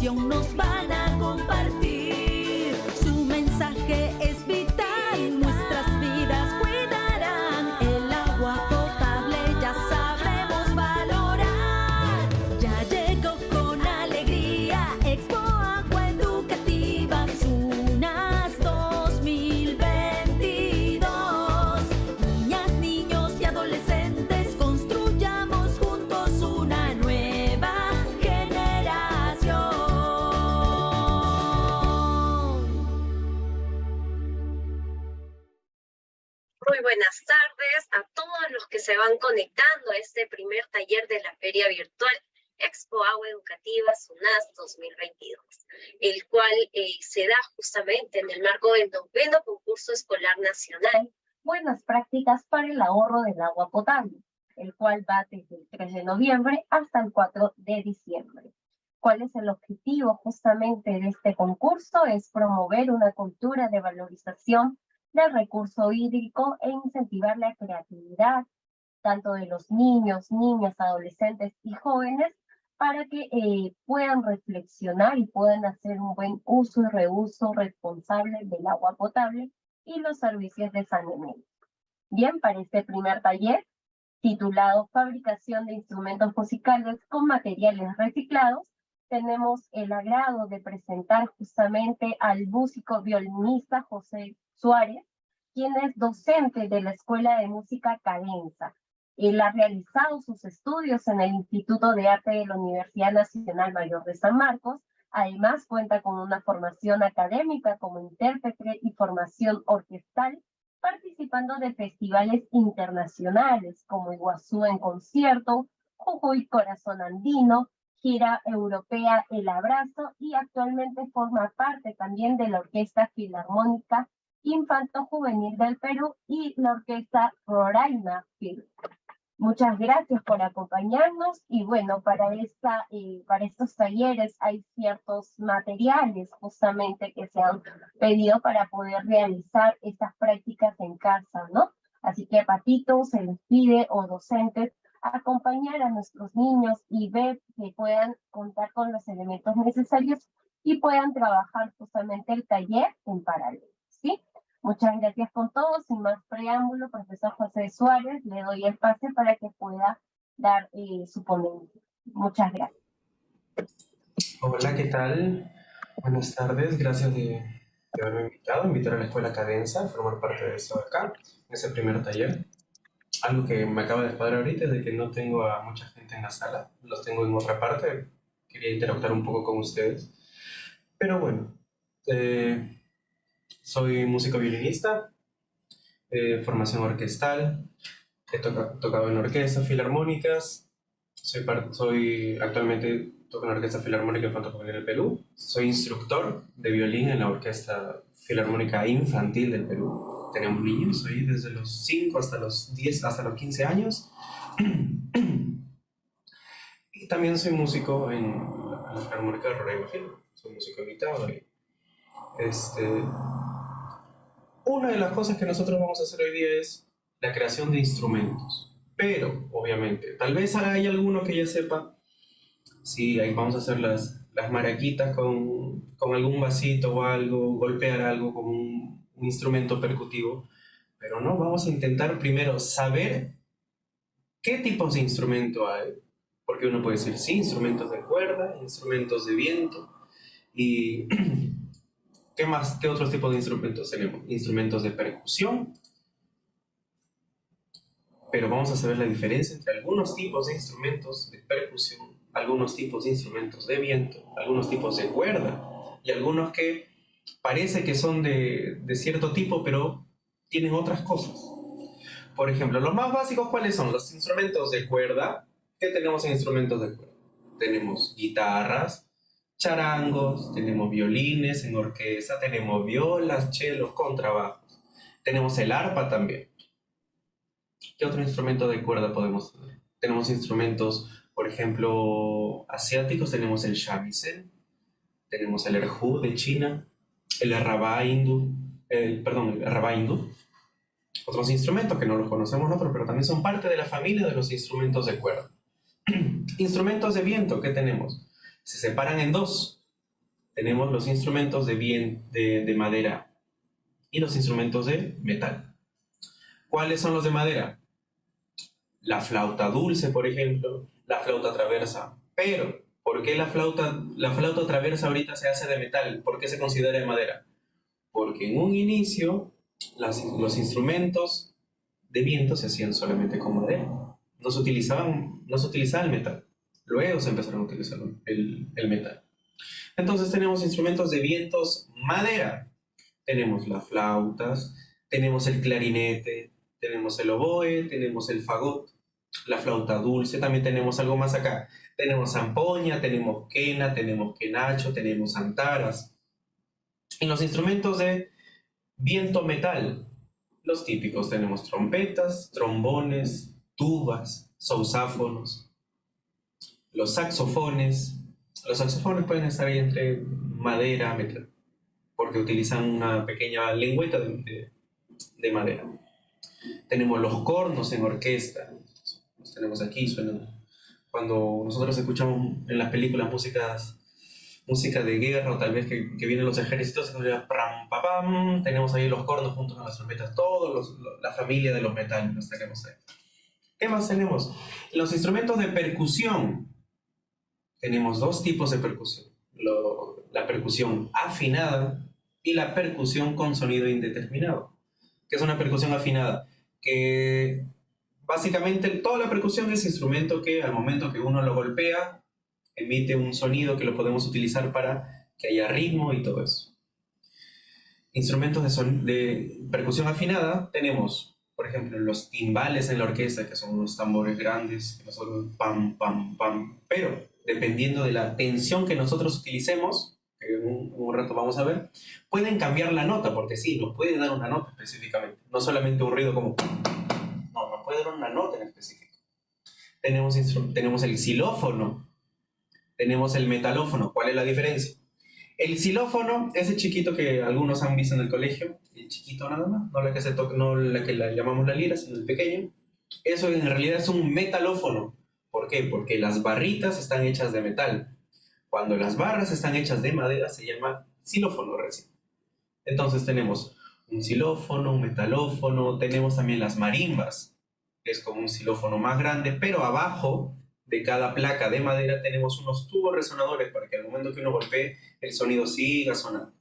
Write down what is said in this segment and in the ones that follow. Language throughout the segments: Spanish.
canción nos van a compartir. Su mensaje es vital, nuestras vidas cuidarán. El agua potable ya sabremos valorar. Ya llegó con alegría Expo Agua Educativa SUNAS 2022. Niñas, niños y adolescentes, construyamos juntos una nueva generación. Muy buenas tardes a todos los que se van conectando a este primer taller de la Feria Virtual Expo Agua Educativa SUNAS 2022, el cual se da justamente en el marco del 9º Concurso Escolar Nacional Buenas prácticas para el ahorro del agua potable, el cual va desde el 3 de noviembre hasta el 4 de diciembre. ¿Cuál es el objetivo justamente de este concurso? Es promover una cultura de valorización del recurso hídrico e incentivar la creatividad tanto de los niños, niñas, adolescentes y jóvenes para que puedan reflexionar y puedan hacer un buen uso y reuso responsable del agua potable y los servicios de saneamiento. Bien, para este primer taller, titulado Fabricación de instrumentos musicales con materiales reciclados, tenemos el agrado de presentar justamente al músico violinista José Suárez, quien es docente de la Escuela de Música Cadenza. Él ha realizado sus estudios en el Instituto de Arte de la Universidad Nacional Mayor de San Marcos. Además, cuenta con una formación académica como intérprete y formación orquestal, participando de festivales internacionales como Iguazú en Concierto, Jujuy Corazón Andino, gira europea El Abrazo, y actualmente forma parte también de la Orquesta Filarmónica Infanto Juvenil del Perú y la Orquesta Roraima Film. Muchas gracias por acompañarnos y bueno, para estos talleres hay ciertos materiales justamente que se han pedido para poder realizar estas prácticas en casa, ¿no? Así que Patito se les pide, o docentes, acompañar a nuestros niños y ver que puedan contar con los elementos necesarios y puedan trabajar justamente el taller en paralelo, ¿sí? Muchas gracias con todo. Sin más preámbulo, profesor José Suárez, le doy el pase para que pueda dar su ponencia. Muchas gracias. Hola, ¿qué tal? Buenas tardes, gracias de haberme invitar a la Escuela Cadenza a formar parte de esto de acá, en ese primer taller. Algo que me acaba de descuadrar ahorita es de que no tengo a mucha gente en la sala, los tengo en otra parte, quería interactuar un poco con ustedes. Pero bueno, soy músico violinista, formación orquestal, he tocado en orquestas filarmónicas, actualmente toco en la Orquesta Filarmónica Infanto Juvenil del Perú, soy instructor de violín en la Orquesta Filarmónica Infantil del Perú. Tenemos niños ahí desde los 5 hasta los 10, hasta los 15 años. Y también soy músico en la Filarmónica de Roraima Film, soy músico invitado ahí. Una de las cosas que nosotros vamos a hacer hoy día es la creación de instrumentos. Pero, obviamente, tal vez hay alguno que ya sepa, sí, ahí vamos a hacer las maraquitas con algún vasito o algo, golpear algo con un instrumento percutivo. Pero no, vamos a intentar primero saber qué tipos de instrumento hay. Porque uno puede decir, sí, instrumentos de cuerda, instrumentos de viento, y ¿qué otros tipos de instrumentos tenemos? Instrumentos de percusión, pero vamos a saber la diferencia entre algunos tipos de instrumentos de percusión, algunos tipos de instrumentos de viento, algunos tipos de cuerda, y algunos que parece que son de cierto tipo, pero tienen otras cosas. Por ejemplo, los más básicos, ¿cuáles son? Los instrumentos de cuerda. ¿Qué tenemos en instrumentos de cuerda? Tenemos guitarras, charangos, tenemos violines en orquesta, tenemos violas, chelos, contrabajos. Tenemos el arpa también. ¿Qué otro instrumento de cuerda podemos tener? Tenemos instrumentos, por ejemplo, asiáticos. Tenemos el shamisen, tenemos el erhu de China, el rabá hindú, el rabá hindú. Otros instrumentos que no los conocemos nosotros, pero también son parte de la familia de los instrumentos de cuerda. Instrumentos de viento, ¿qué tenemos? Se separan en dos. Tenemos los instrumentos de madera y los instrumentos de metal. ¿Cuáles son los de madera? La flauta dulce, por ejemplo, la flauta traversa. Pero, ¿por qué la flauta traversa ahorita se hace de metal? ¿Por qué se considera de madera? Porque en un inicio los instrumentos de viento se hacían solamente con madera. No se utilizaba el metal. Luego se empezaron a utilizar el metal. Entonces tenemos instrumentos de vientos madera. Tenemos las flautas, tenemos el clarinete, tenemos el oboe, tenemos el fagot, la flauta dulce, también tenemos algo más acá. Tenemos zampoña, tenemos quena, tenemos quenacho, tenemos antaras. En los instrumentos de viento metal, los típicos, tenemos trompetas, trombones, tubas, sousáfonos, los saxofones. Los saxofones pueden estar ahí entre madera, metal, porque utilizan una pequeña lengüeta de madera. Tenemos los cornos en orquesta, los tenemos aquí, suenan. Cuando nosotros escuchamos en las películas música de guerra o tal vez que vienen los ejércitos, tenemos ahí los cornos juntos con las trompetas, la familia de los metales los tenemos ahí. ¿Qué más tenemos? Los instrumentos de percusión. Tenemos dos tipos de percusión. La percusión afinada y la percusión con sonido indeterminado. ¿Qué es una percusión afinada? Que básicamente toda la percusión es instrumento que al momento que uno lo golpea emite un sonido que lo podemos utilizar para que haya ritmo y todo eso. Instrumentos de percusión afinada tenemos, por ejemplo, los timbales en la orquesta, que son unos tambores grandes, que nosotros pam, pam, pam, pero dependiendo de la tensión que nosotros utilicemos, que en un rato vamos a ver, pueden cambiar la nota, porque sí, nos puede dar una nota específicamente, no solamente un ruido como... No, nos puede dar una nota en específico. Tenemos el xilófono, tenemos el metalófono. ¿Cuál es la diferencia? El xilófono, ese chiquito que algunos han visto en el colegio, el chiquito nada más, no la que se toca, no la que la llamamos la lira, sino el pequeño, eso en realidad es un metalófono. ¿Por qué? Porque las barritas están hechas de metal. Cuando las barras están hechas de madera se llama xilófono recién. Entonces tenemos un xilófono, un metalófono, tenemos también las marimbas, que es como un xilófono más grande, pero abajo de cada placa de madera tenemos unos tubos resonadores para que al momento que uno golpee el sonido siga sonando.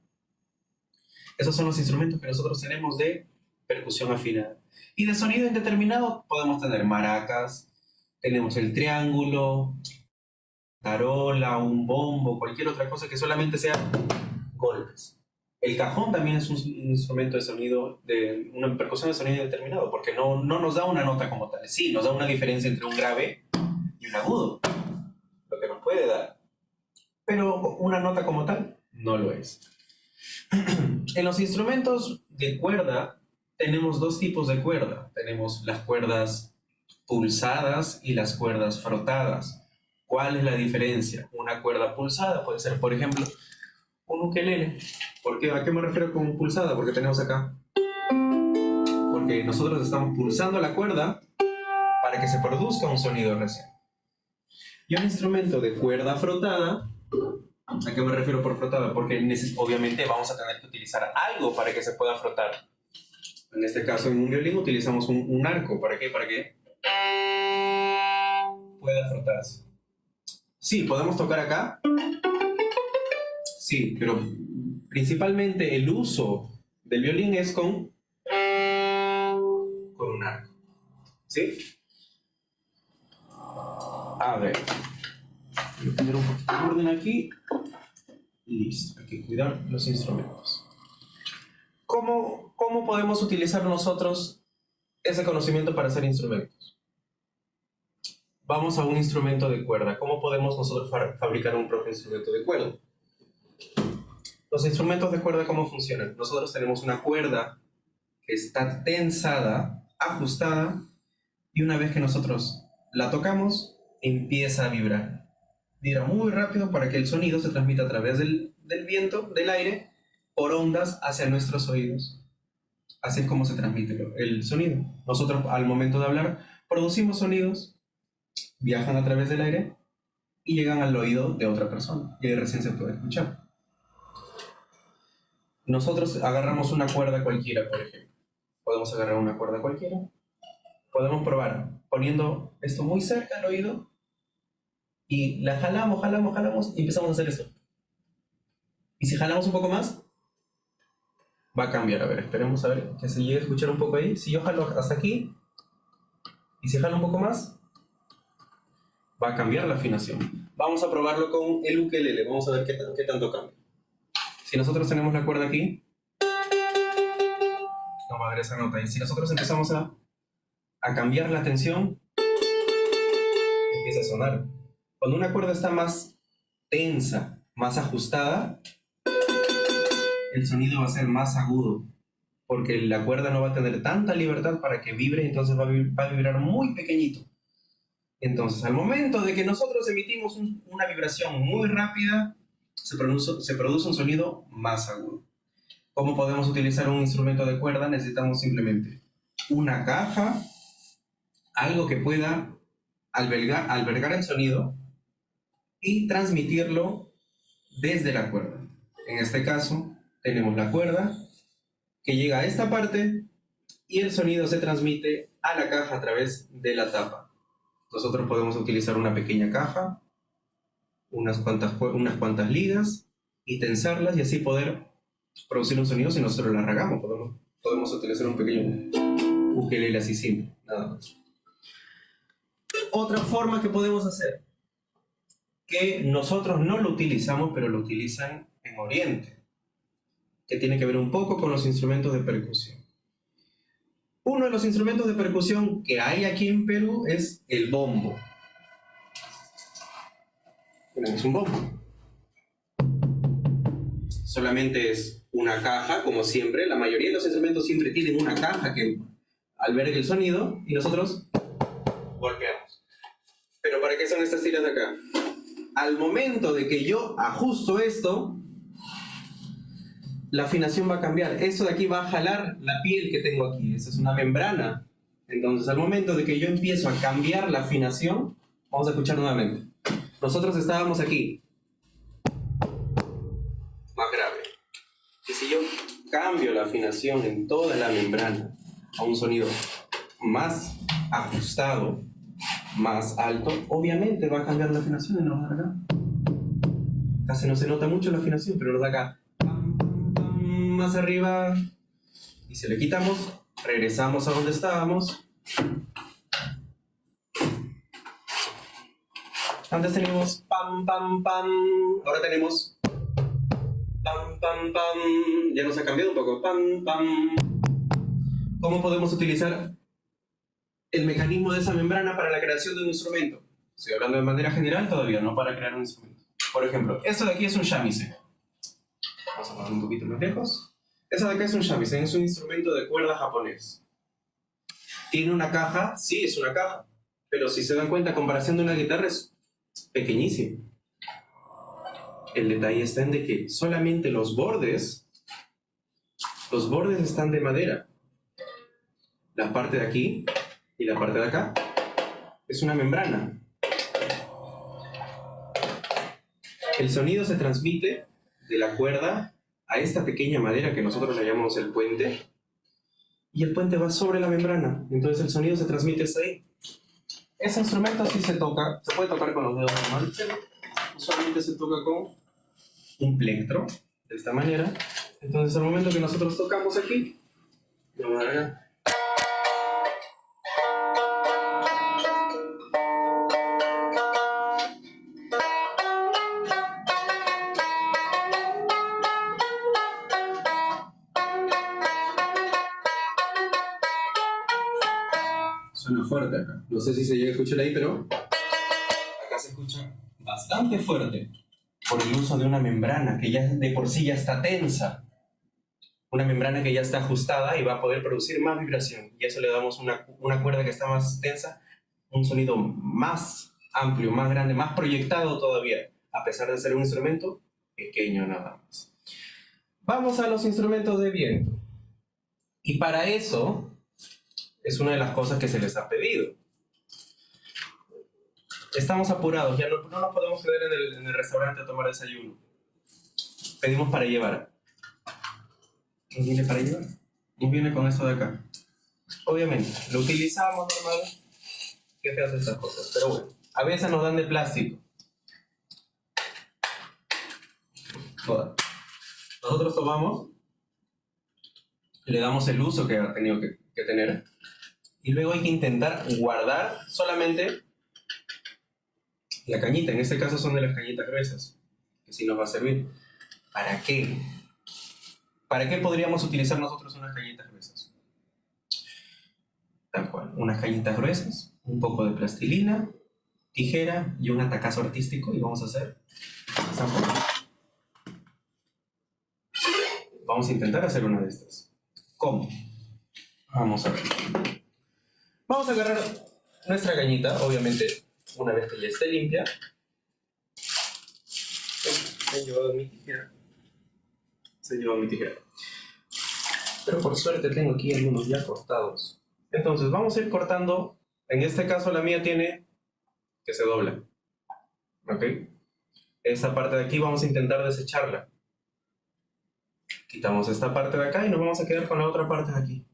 Esos son los instrumentos que nosotros tenemos de percusión afinada. Y de sonido indeterminado podemos tener maracas, tenemos el triángulo, tarola, un bombo, cualquier otra cosa que solamente sea golpes. El cajón también es un instrumento de sonido, de una percusión de sonido indeterminado, porque no nos da una nota como tal. Sí, nos da una diferencia entre un grave y un agudo, lo que nos puede dar. Pero una nota como tal no lo es. En los instrumentos de cuerda tenemos dos tipos de cuerda. Tenemos las cuerdas pulsadas y las cuerdas frotadas. ¿Cuál es la diferencia? Una cuerda pulsada puede ser, por ejemplo, un ukelele. ¿A qué me refiero con pulsada? Porque tenemos acá. Porque nosotros estamos pulsando la cuerda para que se produzca un sonido recién. Y un instrumento de cuerda frotada, ¿a qué me refiero por frotada? Porque obviamente vamos a tener que utilizar algo para que se pueda frotar. En este caso, en un violín utilizamos un arco. ¿Para qué? Para que pueda frotarse. Sí, ¿podemos tocar acá? Sí, pero principalmente el uso del violín es con un arco. ¿Sí? A ver. Voy a poner un poquito de orden aquí. Listo, hay que cuidar los instrumentos. ¿Cómo podemos utilizar nosotros ese conocimiento para hacer instrumentos? Vamos a un instrumento de cuerda. ¿Cómo podemos nosotros fabricar un propio instrumento de cuerda? Los instrumentos de cuerda, ¿cómo funcionan? Nosotros tenemos una cuerda que está tensada, ajustada, y una vez que nosotros la tocamos, empieza a vibrar. Vibra muy rápido para que el sonido se transmita a través del viento, del aire, por ondas hacia nuestros oídos. Así es como se transmite el sonido. Nosotros, al momento de hablar, producimos sonidos, viajan a través del aire y llegan al oído de otra persona, y ahí recién se puede escuchar. nosotros agarramos una cuerda cualquiera, por ejemplo. Podemos agarrar una cuerda cualquiera. Podemos probar poniendo esto muy cerca al oído y la jalamos, jalamos, jalamos y empezamos a hacer esto. Y si jalamos un poco más, va a cambiar. A ver, esperemos a ver que se llegue a escuchar un poco ahí. Si yo jalo hasta aquí y si jalo un poco más, va a cambiar la afinación. Vamos a probarlo con el ukelele. Vamos a ver qué tanto cambia. Si nosotros tenemos la cuerda aquí, no va a haber esa nota. Y si nosotros empezamos a cambiar la tensión, empieza a sonar. Cuando una cuerda está más tensa, más ajustada, el sonido va a ser más agudo, porque la cuerda no va a tener tanta libertad para que vibre, entonces va a vibrar muy pequeñito. Entonces, al momento de que nosotros emitimos una vibración muy rápida, se produce un sonido más agudo. ¿Cómo podemos utilizar un instrumento de cuerda? Necesitamos simplemente una caja, algo que pueda albergar el sonido y transmitirlo desde la cuerda. En este caso, tenemos la cuerda que llega a esta parte y el sonido se transmite a la caja a través de la tapa. Nosotros podemos utilizar una pequeña caja, unas cuantas ligas y tensarlas y así poder producir un sonido si nosotros la regamos. Podemos utilizar un pequeño ukelele así simple, nada más. Otra forma que podemos hacer, que nosotros no lo utilizamos, pero lo utilizan en Oriente, que tiene que ver un poco con los instrumentos de percusión. Uno de los instrumentos de percusión que hay aquí en Perú es el bombo. Tenemos un bombo. Solamente es una caja, como siempre. La mayoría de los instrumentos siempre tienen una caja que alberga el sonido y nosotros golpeamos. Pero ¿para qué son estas tiras de acá? Al momento de que yo ajusto esto, la afinación va a cambiar. Esto de aquí va a jalar la piel que tengo aquí. Esta es una membrana. Entonces, al momento de que yo empiezo a cambiar la afinación, vamos a escuchar nuevamente. Nosotros estábamos aquí, más grave. Y si yo cambio la afinación en toda la membrana a un sonido más ajustado, más alto, obviamente va a cambiar la afinación y nos va a dar acá. Casi no se nota mucho la afinación, pero nos da acá. Más arriba. Y si le quitamos, regresamos a donde estábamos. Antes teníamos pam, pam, pam. Ahora tenemos pam, pam, pam. Ya nos ha cambiado un poco. Pam, pam. ¿Cómo podemos utilizar el mecanismo de esa membrana para la creación de un instrumento? Estoy hablando de manera general todavía, no para crear un instrumento. Por ejemplo, esto de aquí es un shamisen. Vamos a poner un poquito más lejos. Esta de acá es un shamisen, es un instrumento de cuerda japonés. ¿Tiene una caja? Sí, es una caja. Pero si se dan cuenta, a comparación de una guitarra es pequeñísimo. El detalle está en de que solamente los bordes están de madera. La parte de aquí y la parte de acá es una membrana. El sonido se transmite de la cuerda a esta pequeña madera que nosotros le llamamos el puente, y el puente va sobre la membrana, entonces el sonido se transmite hasta ahí. Ese instrumento sí se puede tocar con los dedos normales, pero usualmente se toca con un plectro, de esta manera. Entonces al momento que nosotros tocamos aquí, vamos a ver. Suena fuerte acá. No sé si se llega a escuchar ahí, pero acá se escucha bastante fuerte por el uso de una membrana que ya de por sí ya está tensa. Una membrana que ya está ajustada y va a poder producir más vibración. Y eso le damos una cuerda que está más tensa, un sonido más amplio, más grande, más proyectado todavía, a pesar de ser un instrumento pequeño nada más. Vamos a los instrumentos de viento. Y para eso es una de las cosas que se les ha pedido. Estamos apurados, ya no nos podemos quedar en el restaurante a tomar desayuno. Pedimos para llevar. Nos viene para llevar. Nos viene con esto de acá. Obviamente, lo utilizamos normal. Qué feas estas cosas. Pero bueno, a veces nos dan de plástico. Joder. Nosotros tomamos, le damos el uso que ha tenido que tener. Y luego hay que intentar guardar solamente la cañita. En este caso son de las cañitas gruesas, que sí nos va a servir. ¿Para qué? ¿Para qué podríamos utilizar nosotros unas cañitas gruesas? Tal cual, unas cañitas gruesas, un poco de plastilina, tijera y un atacazo artístico. Y vamos a hacer esa forma. Vamos a intentar hacer una de estas. ¿Cómo? Vamos a ver. Vamos a agarrar nuestra cañita, obviamente, una vez que ya esté limpia. Se he llevado mi tijera. Pero por suerte tengo aquí algunos ya cortados. Entonces, vamos a ir cortando. En este caso, la mía tiene que se dobla. ¿Ok? Esta parte de aquí vamos a intentar desecharla. Quitamos esta parte de acá y nos vamos a quedar con la otra parte de aquí.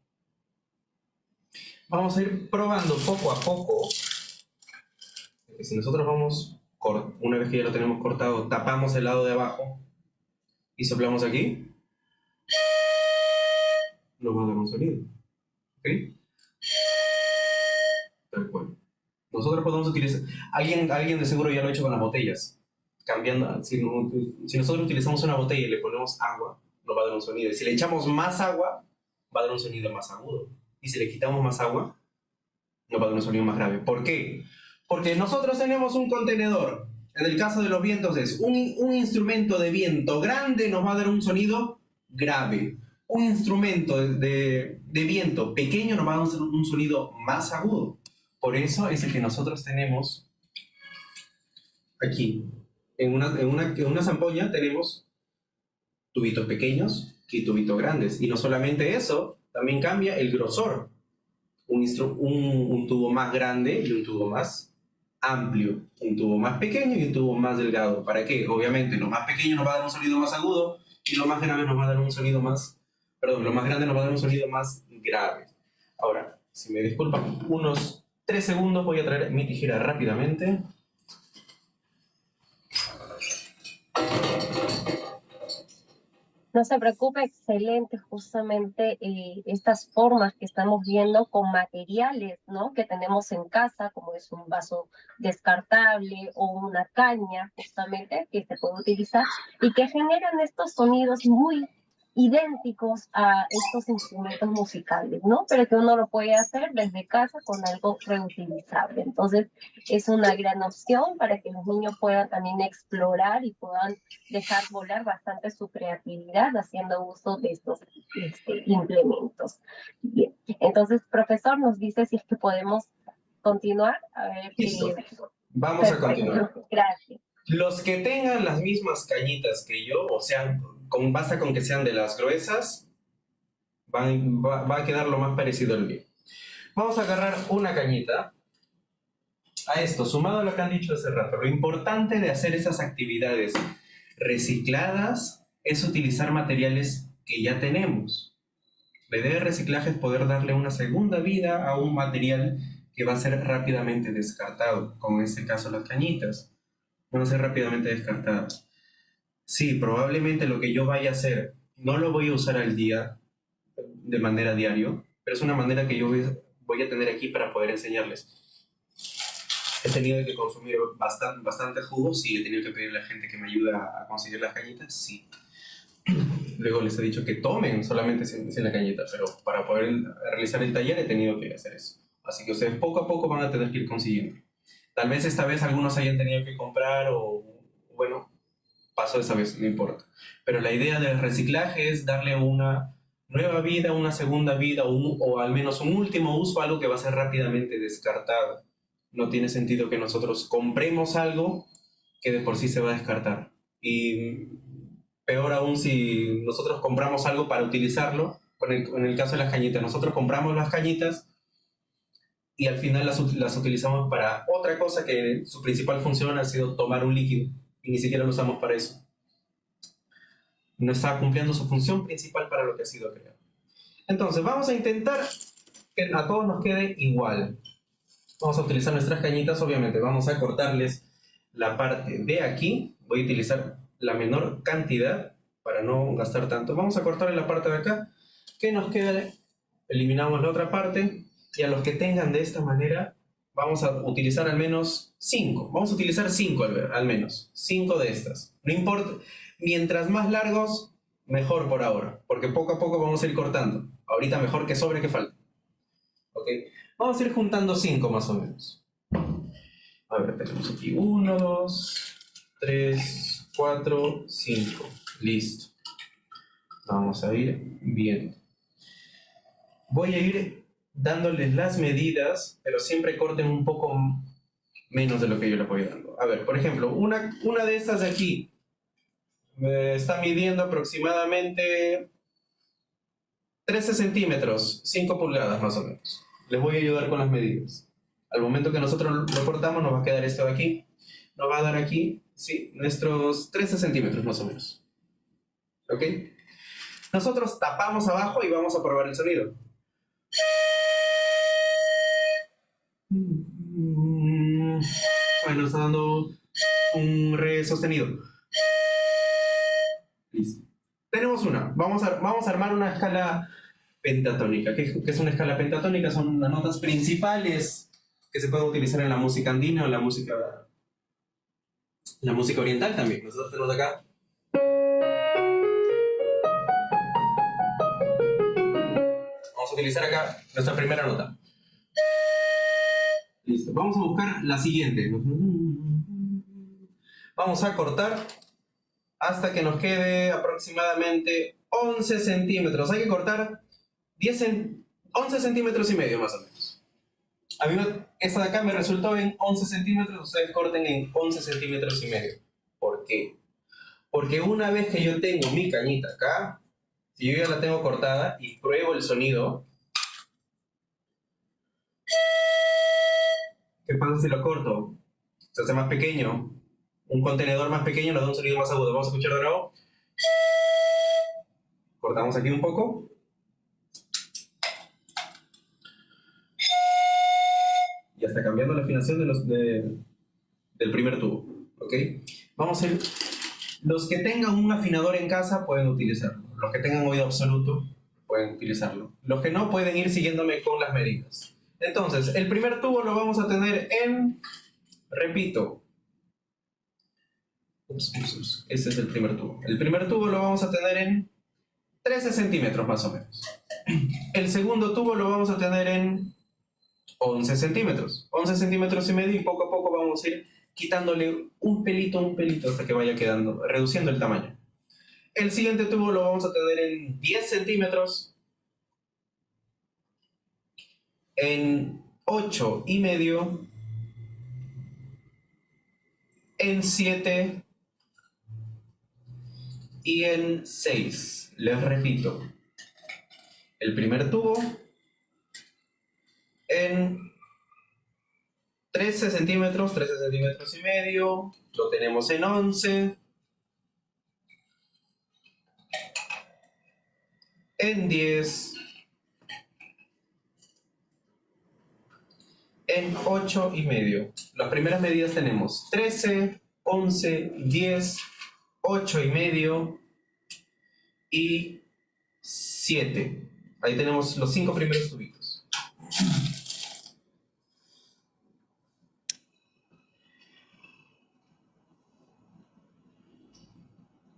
Vamos a ir probando poco a poco. Porque si nosotros vamos, una vez que ya lo tenemos cortado, tapamos el lado de abajo y soplamos aquí, nos va a dar un sonido. ¿Ok? Tal cual. Nosotros podemos utilizar... Alguien de seguro ya lo ha hecho con las botellas. Cambiando, si nosotros utilizamos una botella y le ponemos agua, nos va a dar un sonido. Y si le echamos más agua, va a dar un sonido más agudo. Y si le quitamos más agua, nos va a dar un sonido más grave. ¿Por qué? Porque nosotros tenemos un contenedor. En el caso de los vientos es un instrumento de viento grande nos va a dar un sonido grave. Un instrumento de viento pequeño nos va a dar un sonido más agudo. Por eso es el que nosotros tenemos aquí. En una zampoña tenemos tubitos pequeños y tubitos grandes. Y no solamente eso, también cambia el grosor. Un tubo más grande y un tubo más amplio. Un tubo más pequeño y un tubo más delgado. ¿Para qué? Obviamente, lo más pequeño nos va a dar un sonido más agudo y lo más grande nos va a dar un sonido más... Perdón, lo más grande nos va a dar un sonido más grave. Ahora, si me disculpan, unos 3 segundos voy a traer mi tijera rápidamente. No se preocupe, excelente justamente estas formas que estamos viendo con materiales, ¿no? Que tenemos en casa, como es un vaso descartable o una caña, justamente, que se puede utilizar y que generan estos sonidos muy idénticos a estos instrumentos musicales, ¿no? Pero que uno lo puede hacer desde casa con algo reutilizable. Entonces, es una gran opción para que los niños puedan también explorar y puedan dejar volar bastante su creatividad haciendo uso de estos implementos. Bien, entonces, profesor, nos dice si es que podemos continuar. A ver, Listo. Vamos a continuar. Gracias. Los que tengan las mismas cañitas que yo, o sea, basta con que sean de las gruesas, va a quedar lo más parecido al mío. Vamos a agarrar una cañita. A esto, sumado a lo que han dicho hace rato, lo importante de hacer esas actividades recicladas es utilizar materiales que ya tenemos. La idea de reciclaje es poder darle una segunda vida a un material que va a ser rápidamente descartado, como en este caso las cañitas. Van a ser rápidamente descartadas. Sí, probablemente lo que yo vaya a hacer no lo voy a usar al día de manera diaria, pero es una manera que yo voy a tener aquí para poder enseñarles. He tenido que consumir bastante jugo, sí, he tenido que pedirle a la gente que me ayude a conseguir las cañitas, sí. Luego les he dicho que tomen solamente sin la cañita, pero para poder realizar el taller he tenido que hacer eso. Así que ustedes poco a poco van a tener que ir consiguiendo. Tal vez esta vez algunos hayan tenido que comprar o, bueno, pasó esa vez, no importa. Pero la idea del reciclaje es darle una nueva vida, una segunda vida o al menos un último uso a algo que va a ser rápidamente descartado. No tiene sentido que nosotros compremos algo que de por sí se va a descartar. Y peor aún si nosotros compramos algo para utilizarlo, en el caso de las cañitas, nosotros compramos las cañitas y al final las utilizamos para otra cosa que su principal función ha sido tomar un líquido y ni siquiera lo usamos para eso. no está cumpliendo su función principal para lo que ha sido creado. Entonces, vamos a intentar que a todos nos quede igual. Vamos a utilizar nuestras cañitas, obviamente. Vamos a cortarles la parte de aquí. Voy a utilizar la menor cantidad para no gastar tanto. Vamos a cortarle la parte de acá. Que nos quede, eliminamos la otra parte. Y a los que tengan de esta manera, vamos a utilizar al menos 5. Vamos a utilizar 5 al menos. 5 de estas. No importa. Mientras más largos, mejor por ahora. Porque poco a poco vamos a ir cortando. Ahorita mejor que sobre que falte. ¿Ok? Vamos a ir juntando 5 más o menos. A ver, tenemos aquí 1, 2, 3, 4, 5. Listo. Vamos a ir viendo. Voy a ir dándoles las medidas, pero siempre corten un poco menos de lo que yo les voy dando. A ver, por ejemplo, una de estas de aquí me está midiendo aproximadamente 13 centímetros, 5 pulgadas más o menos. Les voy a ayudar con las medidas. Al momento que nosotros lo cortamos, nos va a quedar esto de aquí. Nos va a dar aquí, sí, nuestros 13 centímetros más o menos. ¿Ok? Nosotros tapamos abajo y vamos a probar el sonido. Bueno, está dando un re sostenido. Listo. Tenemos una. Vamos a armar una escala pentatónica. ¿Qué es una escala pentatónica? Son las notas principales que se pueden utilizar en la música andina o en la música oriental también. Nosotros tenemos acá. Vamos a utilizar acá nuestra primera nota. Listo. Vamos a buscar la siguiente. Vamos a cortar hasta que nos quede aproximadamente 11 centímetros. Hay que cortar 11 centímetros y medio más o menos. A mí esta de acá me resultó en 11 centímetros. Ustedes corten en 11 centímetros y medio. ¿Por qué? Porque una vez que yo tengo mi cañita acá, si yo ya la tengo cortada y pruebo el sonido, ¿qué pasa si lo corto? Se hace más pequeño. Un contenedor más pequeño nos da un sonido más agudo. Vamos a escuchar de nuevo. Cortamos aquí un poco. Y hasta cambiando la afinación del primer tubo. ¿Ok? Vamos a ir. Los que tengan un afinador en casa pueden utilizarlo. Los que tengan oído absoluto pueden utilizarlo. Los que no pueden ir siguiéndome con las medidas. Entonces, el primer tubo lo vamos a tener en, repito, este es el primer tubo. El primer tubo lo vamos a tener en 13 centímetros más o menos. El segundo tubo lo vamos a tener en 11 centímetros. 11 centímetros y medio y poco a poco vamos a ir quitándole un pelito hasta que vaya quedando, reduciendo el tamaño. El siguiente tubo lo vamos a tener en 10 centímetros, en 8 y medio, en 7 y en 6. Les repito, el primer tubo en 13 centímetros y medio, lo tenemos en 11, en 10, en 8 y medio. Las primeras medidas tenemos 13, 11, 10, 8 y medio y 7. Ahí tenemos los 5 primeros tubitos.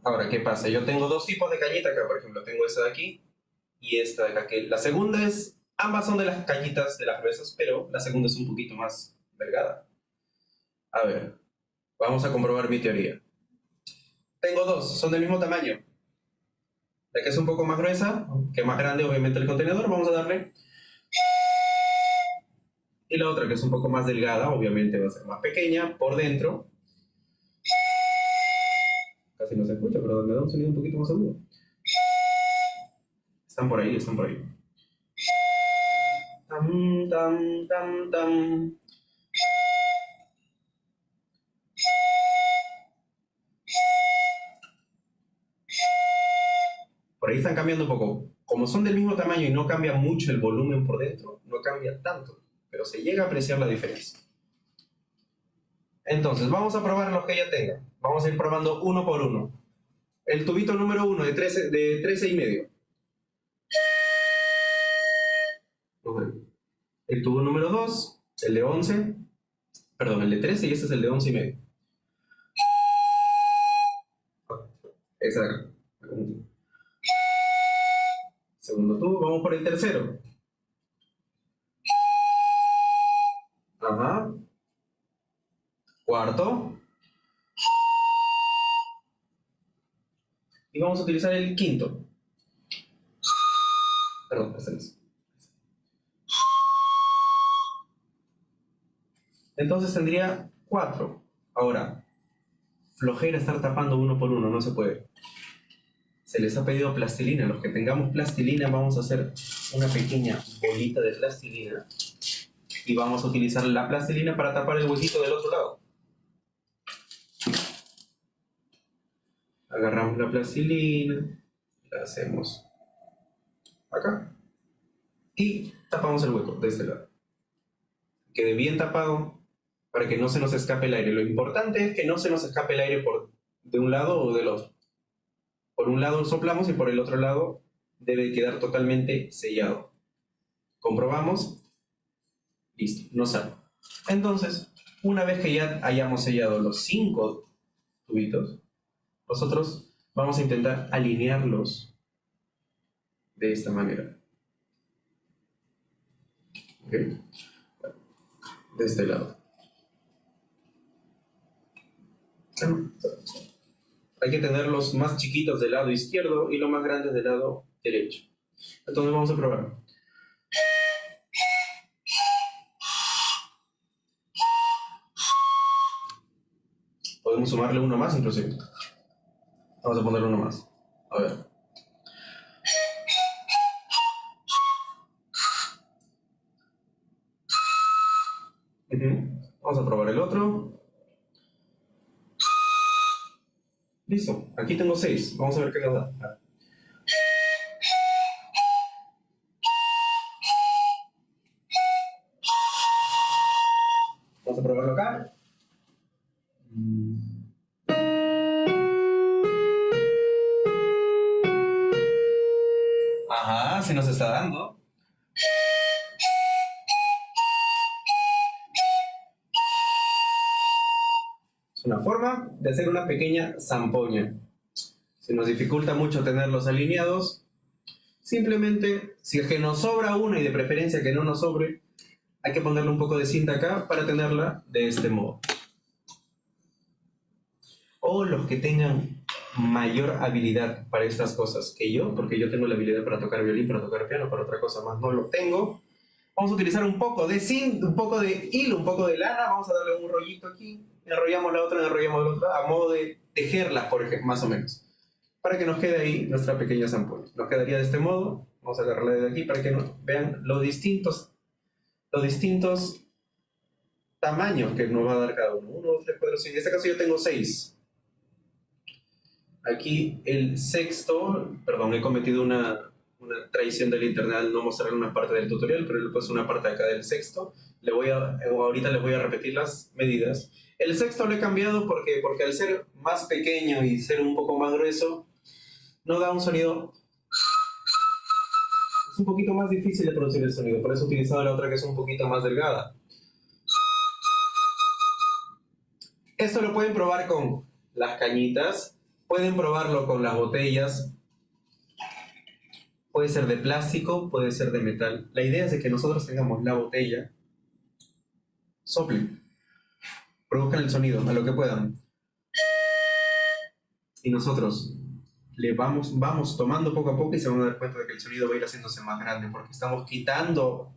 Ahora, ¿qué pasa? Yo tengo dos tipos de cañita acá, por ejemplo. Tengo esta de aquí y esta de acá. Que la segunda es, ambas son de las cañitas de las gruesas, pero la segunda es un poquito más delgada. A ver, vamos a comprobar mi teoría. Tengo dos, son del mismo tamaño. La que es un poco más gruesa, que más grande obviamente el contenedor, vamos a darle. Y la otra que es un poco más delgada, obviamente va a ser más pequeña por dentro. Casi no se escucha, pero me da un sonido un poquito más agudo. Están por ahí, están por ahí. Tam, tam, tam, tam. Por ahí están cambiando un poco. Como son del mismo tamaño y no cambia mucho el volumen por dentro, no cambia tanto, pero se llega a apreciar la diferencia. Entonces, vamos a probar los que ya tengan. Vamos a ir probando uno por uno. El tubito número 1 de 13,5. El tubo número 2, el de 11, perdón, el de 13 y este es el de 11,5. Exacto. Segundo tubo, vamos por el tercero. Ajá. Cuarto. Y vamos a utilizar el quinto. Perdón, este es. Entonces tendría 4. Ahora, flojera estar tapando uno por uno, no se puede. Se les ha pedido plastilina. Los que tengamos plastilina vamos a hacer una pequeña bolita de plastilina y vamos a utilizar la plastilina para tapar el huequito del otro lado. Agarramos la plastilina, la hacemos acá y tapamos el hueco de este lado. Quede bien tapado para que no se nos escape el aire. Lo importante es que no se nos escape el aire de un lado o del otro. Por un lado soplamos y por el otro lado debe quedar totalmente sellado. Comprobamos. Listo, no sale. Entonces, una vez que ya hayamos sellado los 5 tubitos, nosotros vamos a intentar alinearlos de esta manera. ¿Ok? De este lado. Hay que tener los más chiquitos del lado izquierdo y los más grandes del lado derecho. Entonces vamos a probar. Podemos sumarle uno más inclusive. Vamos a ponerle uno más. A ver. Vamos a probar el otro. Listo, aquí tengo 6. Vamos a ver qué nos da. Vamos a probarlo acá. Ajá, se nos está dando. Es una forma de hacer una pequeña zampoña. Si nos dificulta mucho tenerlos alineados, simplemente, si es que nos sobra una y de preferencia que no nos sobre, hay que ponerle un poco de cinta acá para tenerla de este modo. O los que tengan mayor habilidad para estas cosas que yo, porque yo tengo la habilidad para tocar violín, para tocar piano, para otra cosa más no lo tengo. Vamos a utilizar un poco de cinta, un poco de hilo, un poco de lana, vamos a darle un rollito aquí, enrollamos la otra, enrollamos la otra, a modo de tejerlas, por ejemplo, más o menos, para que nos quede ahí nuestra pequeña zampoña. Nos quedaría de este modo. Vamos a agarrarla de aquí para que vean los distintos tamaños que nos va a dar cada uno. 1, 2, 3, 4, 5. En este caso yo tengo 6. Aquí el sexto, perdón, he cometido una traición del internet al no mostrar una parte del tutorial, pero le he puesto una parte acá del sexto. Ahorita les voy a repetir las medidas. El sexto lo he cambiado porque al ser más pequeño y ser un poco más grueso, no da un sonido. Es un poquito más difícil de producir el sonido, por eso he utilizado la otra que es un poquito más delgada. Esto lo pueden probar con las cañitas, pueden probarlo con las botellas. Puede ser de plástico, puede ser de metal. La idea es de que nosotros tengamos la botella, soplen, produzcan el sonido a lo que puedan. Y nosotros le vamos tomando poco a poco y se van a dar cuenta de que el sonido va a ir haciéndose más grande porque estamos quitando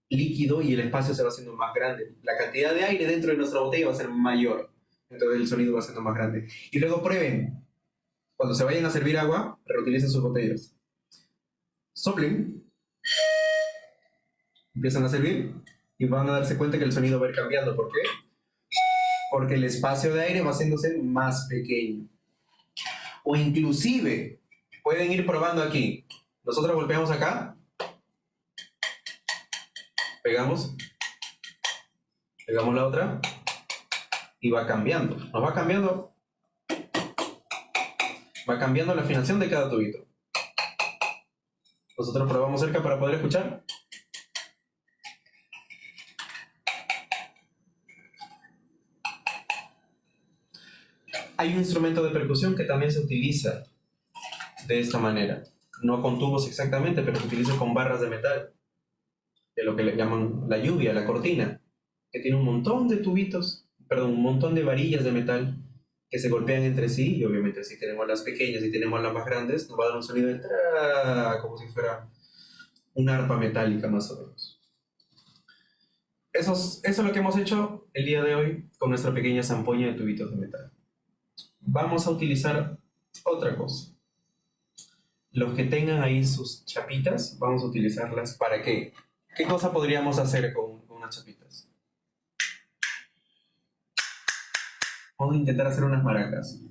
líquido y el espacio se va haciendo más grande. La cantidad de aire dentro de nuestra botella va a ser mayor, entonces el sonido va siendo más grande. Y luego prueben, cuando se vayan a servir agua, reutilicen sus botellas. Soplen, empiezan a servir y van a darse cuenta que el sonido va a ir cambiando. ¿Por qué? Porque el espacio de aire va haciéndose más pequeño. O inclusive, pueden ir probando aquí. Nosotros golpeamos acá, pegamos la otra y va cambiando. Nos va cambiando la afinación de cada tubito. Nosotros probamos cerca para poder escuchar. Hay un instrumento de percusión que también se utiliza de esta manera. No con tubos exactamente, pero se utiliza con barras de metal. De lo que le llaman la lluvia, la cortina. Que tiene un montón de tubitos, perdón, un montón de varillas de metal que se golpean entre sí. Y obviamente si tenemos las pequeñas y tenemos las más grandes, nos va a dar un sonido de tra, como si fuera una arpa metálica más o menos. Eso es lo que hemos hecho el día de hoy con nuestra pequeña zampoña de tubitos de metal. Vamos a utilizar otra cosa. Los que tengan ahí sus chapitas, vamos a utilizarlas ¿para qué? ¿Qué cosa podríamos hacer con unas chapitas? Vamos a intentar hacer unas maracas.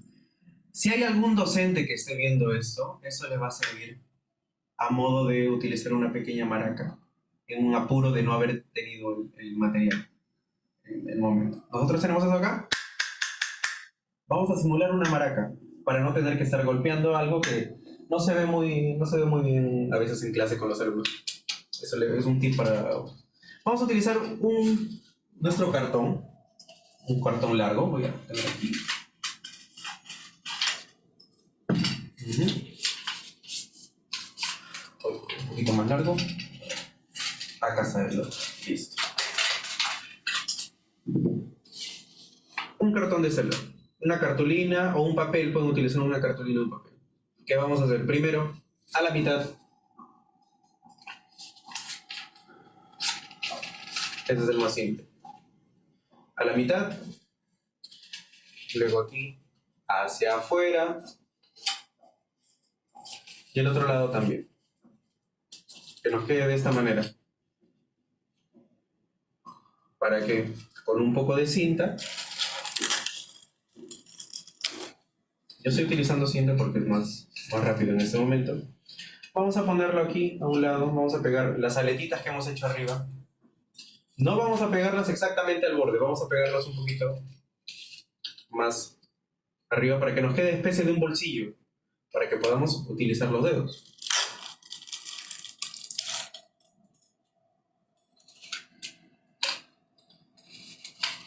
Si hay algún docente que esté viendo esto, eso le va a servir a modo de utilizar una pequeña maraca en un apuro de no haber tenido el material en el momento. Nosotros tenemos eso acá. Vamos a simular una maraca para no tener que estar golpeando algo que no se ve muy bien a veces en clase con los alumnos. Eso es un tip para... Vamos a utilizar nuestro cartón, un cartón largo, voy a tener aquí. Un poquito más largo. Acá está el otro. Listo. Un cartón de celda. Una cartulina o un papel, pueden utilizar una cartulina o un papel. ¿Qué vamos a hacer? Primero, a la mitad. Este es el más simple. A la mitad. Luego aquí, hacia afuera. Y el otro lado también. Que nos quede de esta manera. Para que, con un poco de cinta, yo estoy utilizando cinta porque es más rápido en este momento. Vamos a ponerlo aquí a un lado, vamos a pegar las aletitas que hemos hecho arriba. No vamos a pegarlas exactamente al borde, vamos a pegarlas un poquito más arriba para que nos quede especie de un bolsillo, para que podamos utilizar los dedos.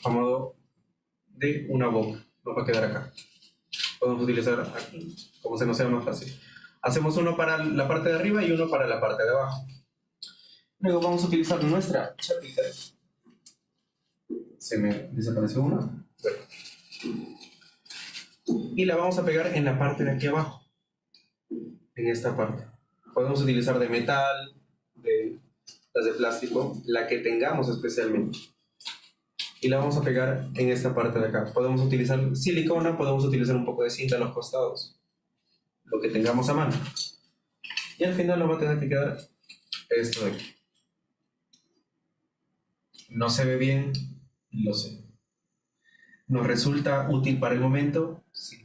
A modo de una boca, nos va a quedar acá. Podemos utilizar aquí, como se nos sea más fácil. Hacemos uno para la parte de arriba y uno para la parte de abajo. Luego vamos a utilizar nuestra chapita. Se me desapareció una. Y la vamos a pegar en la parte de aquí abajo. En esta parte. Podemos utilizar de metal, las de plástico, la que tengamos especialmente. Y la vamos a pegar en esta parte de acá. Podemos utilizar silicona, podemos utilizar un poco de cinta en los costados. Lo que tengamos a mano. Y al final nos va a tener que quedar esto de aquí. No se ve bien, lo sé. ¿Nos resulta útil para el momento? Sí.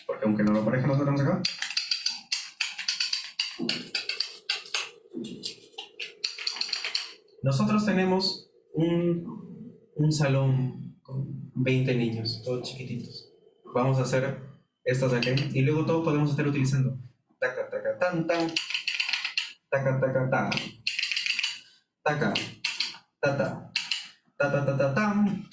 Porque aunque no lo parezca, nos tenemos acá. Nosotros tenemos un salón con 20 niños, todos chiquititos. Vamos a hacer estas de aquí y luego todos podemos estar utilizando taca, taca, tan, tan, taca, taca, tan, taca, tata, tata, tata, tan.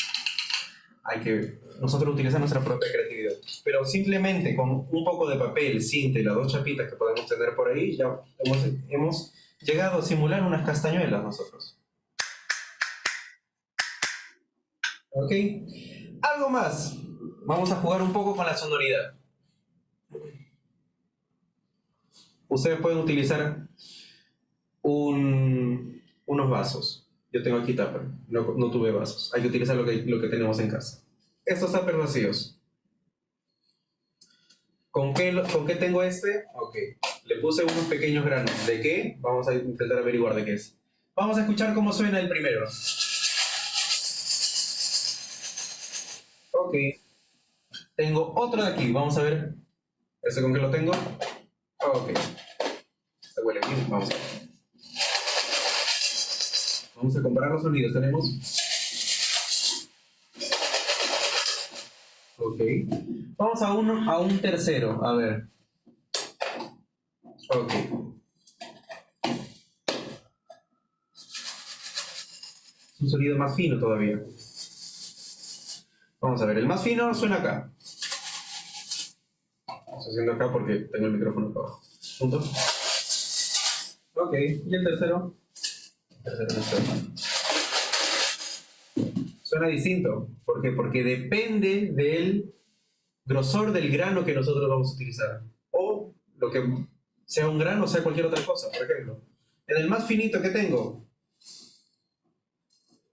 Hay que nosotros utilizar nuestra propia creatividad. Pero simplemente con un poco de papel, cinta y las dos chapitas que podemos tener por ahí, ya hemos llegado a simular unas castañuelas nosotros. ¿Ok? Algo más. Vamos a jugar un poco con la sonoridad. Ustedes pueden utilizar unos vasos. Yo tengo aquí tupper, no tuve vasos. Hay que utilizar lo que tenemos en casa. Estos tuppers vacíos. ¿Con qué tengo este? Ok. Le puse unos pequeños granos. ¿De qué? Vamos a intentar averiguar de qué es. Vamos a escuchar cómo suena el primero. Ok. Tengo otro de aquí. Vamos a ver. ¿Este con qué lo tengo? Ok. Se huele bien. Vamos a ver. Vamos a comparar los sonidos. Tenemos. Ok. Vamos a un tercero. A ver. Ok. Un sonido más fino todavía. Vamos a ver. El más fino suena acá. Estoy haciendo acá porque tengo el micrófono acá abajo. Punto. Ok. ¿Y el tercero? El tercero no suena. Suena distinto. ¿Por qué? Porque depende del grosor del grano que nosotros vamos a utilizar. O lo que sea un grano, sea cualquier otra cosa. Por ejemplo, en el más finito que tengo,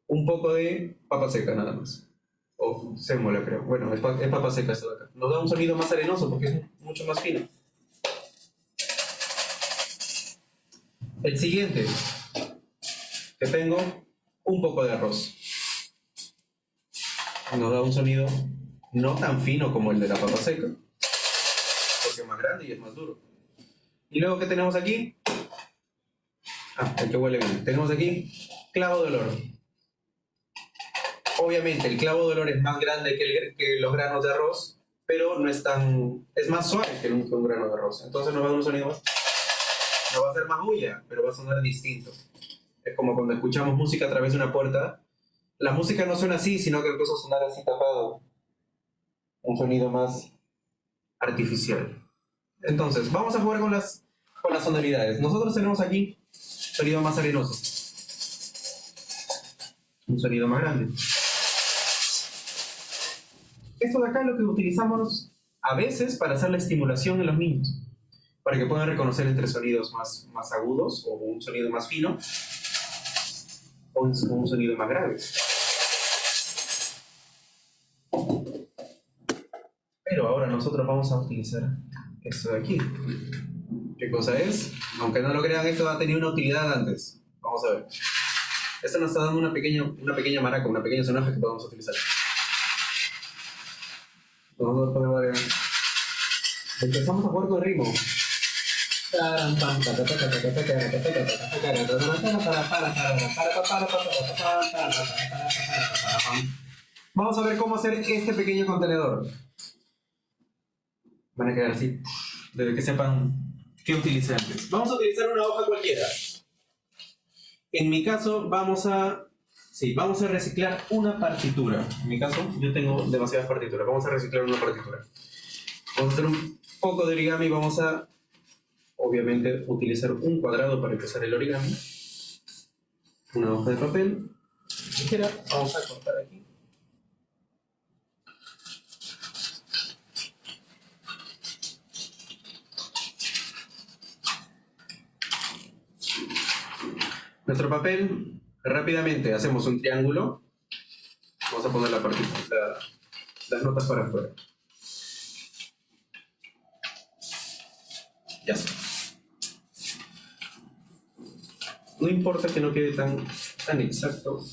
un poco de papa seca nada más. O sémola, creo. Bueno, es papa seca esto de acá. Nos da un sonido más arenoso porque es mucho más fino. El siguiente, que tengo un poco de arroz. Nos da un sonido no tan fino como el de la papa seca, porque es más grande y es más duro. Y luego, ¿qué tenemos aquí? El que huele bien. Tenemos aquí clavo de olor. Obviamente el clavo de olor es más grande que los granos de arroz, pero no es tan... es más suave que un grano de arroz. Entonces nos va a dar un sonido más... no va a ser más bulla, pero va a sonar distinto. Es como cuando escuchamos música a través de una puerta. La música no suena así, sino que empieza a sonar así tapado. Un sonido más artificial. Entonces, vamos a jugar con las sonoridades. Nosotros tenemos aquí sonido más arenoso. Un sonido más grande. Esto de acá es lo que utilizamos a veces para hacer la estimulación en los niños, para que puedan reconocer entre sonidos más agudos, o un sonido más fino, o un sonido más grave. Pero ahora nosotros vamos a utilizar esto de aquí. ¿Qué cosa es? Aunque no lo crean, esto ha tenido una utilidad antes. Vamos a ver. Esto nos está dando una pequeña maraca, una pequeña sonaja que podemos utilizar. Nosotros podemos ver. Empezamos a jugar con ritmo. Vamos a ver cómo hacer este pequeño contenedor. Van a quedar así, desde que sepan qué utilicé antes. Vamos a utilizar una hoja cualquiera. En mi caso vamos a reciclar una partitura. En mi caso yo tengo demasiadas partituras. Vamos a reciclar una partitura. Vamos a hacer un poco de origami. Vamos a, obviamente, utilizar un cuadrado para empezar el origami. Una hoja de papel. Tijera. Vamos a cortar aquí. Nuestro papel, rápidamente hacemos un triángulo. Vamos a poner las notas para afuera. Ya está. No importa que no quede tan exacto.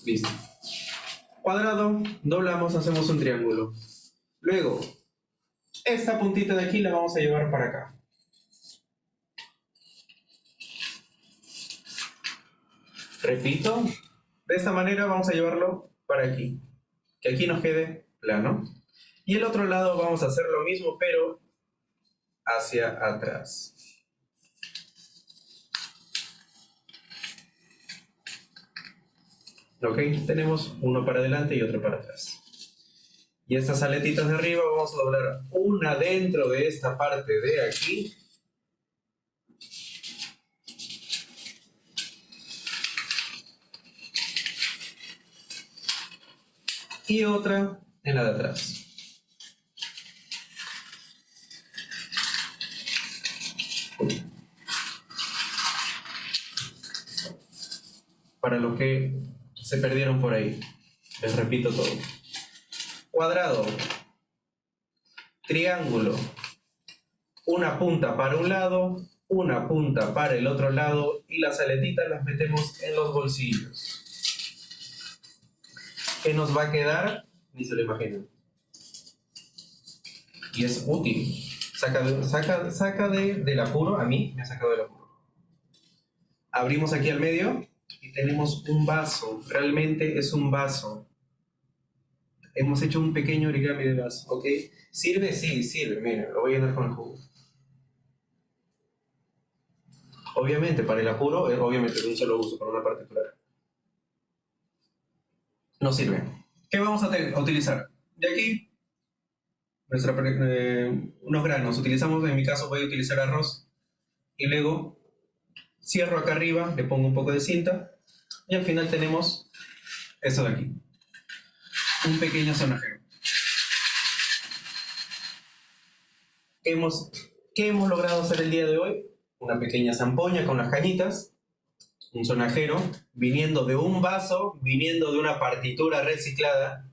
Listo. Cuadrado, doblamos, hacemos un triángulo. Luego, esta puntita de aquí la vamos a llevar para acá. Repito, de esta manera vamos a llevarlo para aquí, que aquí nos quede plano. Y el otro lado vamos a hacer lo mismo, pero hacia atrás. Ok, tenemos uno para adelante y otro para atrás. Y estas aletitas de arriba vamos a doblar una dentro de esta parte de aquí. Y otra en la de atrás. Para los que se perdieron por ahí, les repito todo. Cuadrado, triángulo, una punta para un lado, una punta para el otro lado y las aletitas las metemos en los bolsillos. ¿Qué nos va a quedar? Ni se lo imaginan. Y es útil. del apuro, a mí me ha sacado del apuro. Abrimos aquí al medio y tenemos un vaso, realmente es un vaso. Hemos hecho un pequeño origami de vaso, ¿ok? ¿Sirve? Sí, sirve, miren, lo voy a llenar con el jugo. Obviamente, para el apuro, obviamente de un solo uso, para una particular. No sirve. ¿Qué vamos a utilizar? De aquí, unos granos. Utilizamos, en mi caso, voy a utilizar arroz. Y luego cierro acá arriba, le pongo un poco de cinta. Y al final tenemos eso de aquí. Un pequeño sonajero. ¿Qué hemos logrado hacer el día de hoy? Una pequeña zampoña con las cañitas, un sonajero, viniendo de un vaso, viniendo de una partitura reciclada,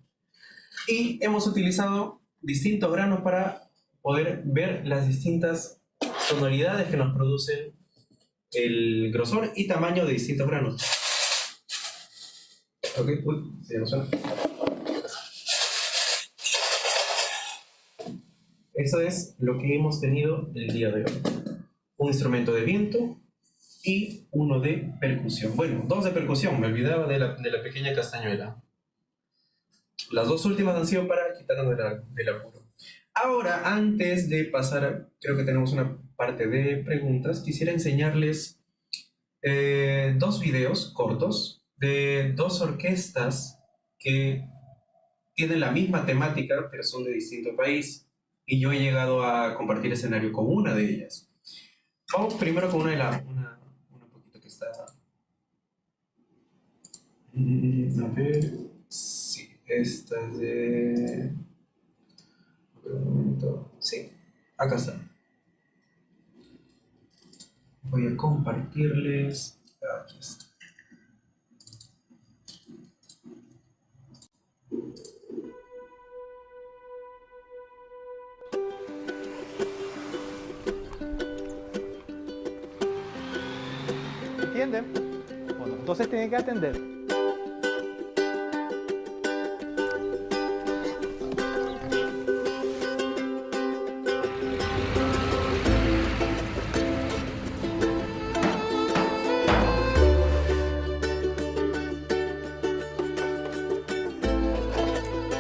y hemos utilizado distintos granos para poder ver las distintas sonoridades que nos producen el grosor y tamaño de distintos granos. Ok, uy, se nos suena. Eso es lo que hemos tenido el día de hoy. Un instrumento de viento y uno de percusión. Bueno, dos de percusión, me olvidaba de la pequeña castañuela. Las dos últimas han sido para quitarnos del apuro. Ahora, antes de pasar, creo que tenemos una parte de preguntas, quisiera enseñarles dos videos cortos de dos orquestas que tienen la misma temática, pero son de distinto país. Y yo he llegado a compartir escenario con una de ellas. Vamos primero con una poquito que está... A ver... Sí, esta es de... Un momento... Sí, acá está. Voy a compartirles... Aquí está. ¿Entienden? Bueno, entonces tienen que atender.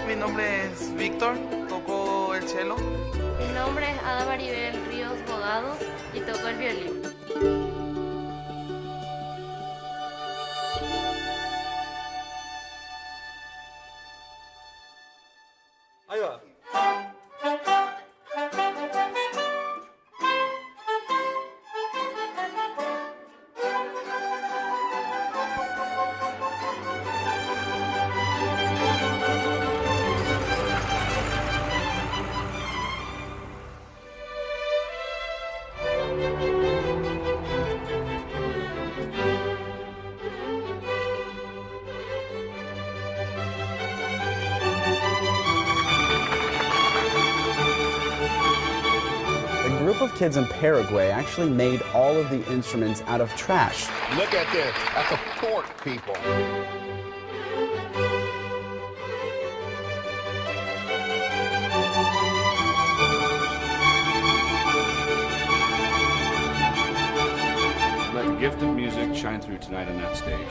Mi nombre es Víctor, toco el cello. Mi nombre es Ada Maribel Ríos Bogado y toco el violín. Ahí va. A group of kids in Paraguay actually made all of the instruments out of trash. Look at this. That's a fork, people. Let the gift of music shine through tonight on that stage.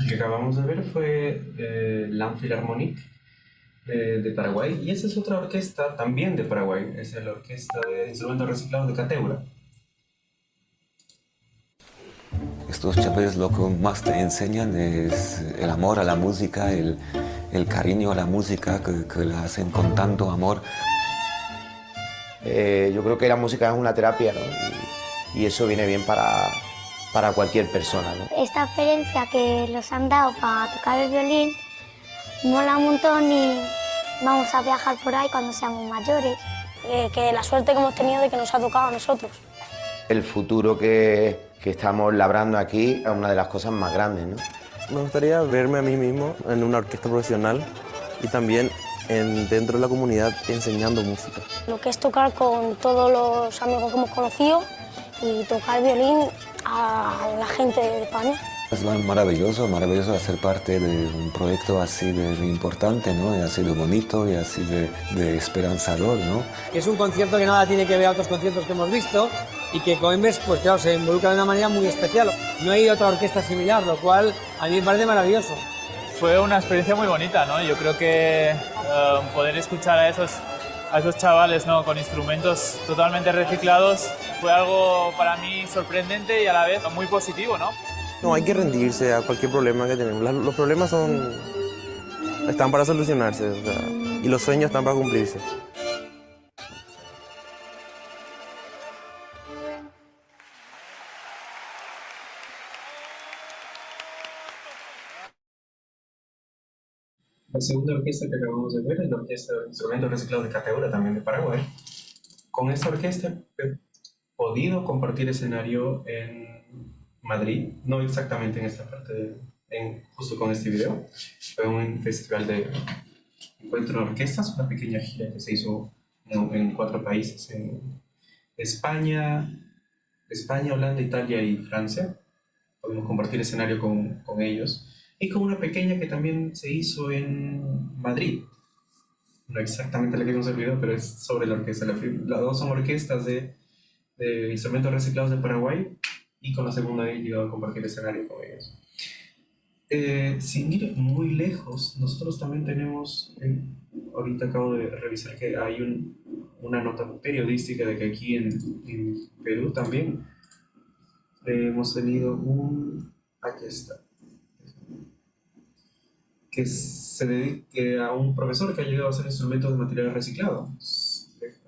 El que acabamos de ver fue la Philharmonique de Paraguay, y esa es otra orquesta también de Paraguay, es la orquesta de instrumentos reciclados de Cateura. Estos chavales lo que más te enseñan es el amor a la música, el cariño a la música que la hacen con tanto amor. Yo creo que la música es una terapia, ¿no? Y eso viene bien para cualquier persona, ¿no? Esta experiencia que los han dado para tocar el violín mola un montón y vamos a viajar por ahí cuando seamos mayores. Que la suerte que hemos tenido de que nos ha tocado a nosotros. El futuro que estamos labrando aquí es una de las cosas más grandes, ¿no? Me gustaría verme a mí mismo en una orquesta profesional y también dentro de la comunidad enseñando música. Lo que es tocar con todos los amigos que hemos conocido y tocar violín a la gente de España. Es maravilloso, maravilloso hacer parte de un proyecto así de importante, ¿no? Y así de bonito y así de esperanzador, ¿no? Es un concierto que nada tiene que ver a otros conciertos que hemos visto y que Coimbra, pues claro, se involucra de una manera muy especial. No hay otra orquesta similar, lo cual a mí me parece maravilloso. Fue una experiencia muy bonita, ¿no? Yo creo que poder escuchar a esos chavales, ¿no? Con instrumentos totalmente reciclados fue algo para mí sorprendente y a la vez muy positivo, ¿no? No hay que rendirse a cualquier problema que tenemos. Los problemas están para solucionarse, o sea, y los sueños están para cumplirse. La segunda orquesta que acabamos de ver es la Orquesta de Instrumentos Reciclados de Cateura, también de Paraguay. Con esta orquesta he podido compartir escenario en Madrid, no exactamente en esta parte, justo con este video. Fue un festival de encuentro de orquestas, una pequeña gira que se hizo en 4 países, en España, Holanda, Italia y Francia. Pudimos compartir escenario con ellos. Y con una pequeña que también se hizo en Madrid. No exactamente la que vimos en el video, pero es sobre la orquesta. Las dos son orquestas de instrumentos reciclados de Paraguay, y con la segunda he llegado a compartir escenario con ellos. Sin ir muy lejos, nosotros también tenemos, ahorita acabo de revisar que hay una nota periodística de que aquí en Perú también hemos tenido aquí está, que se dedique a un profesor que ha llegado a hacer instrumentos de material reciclado.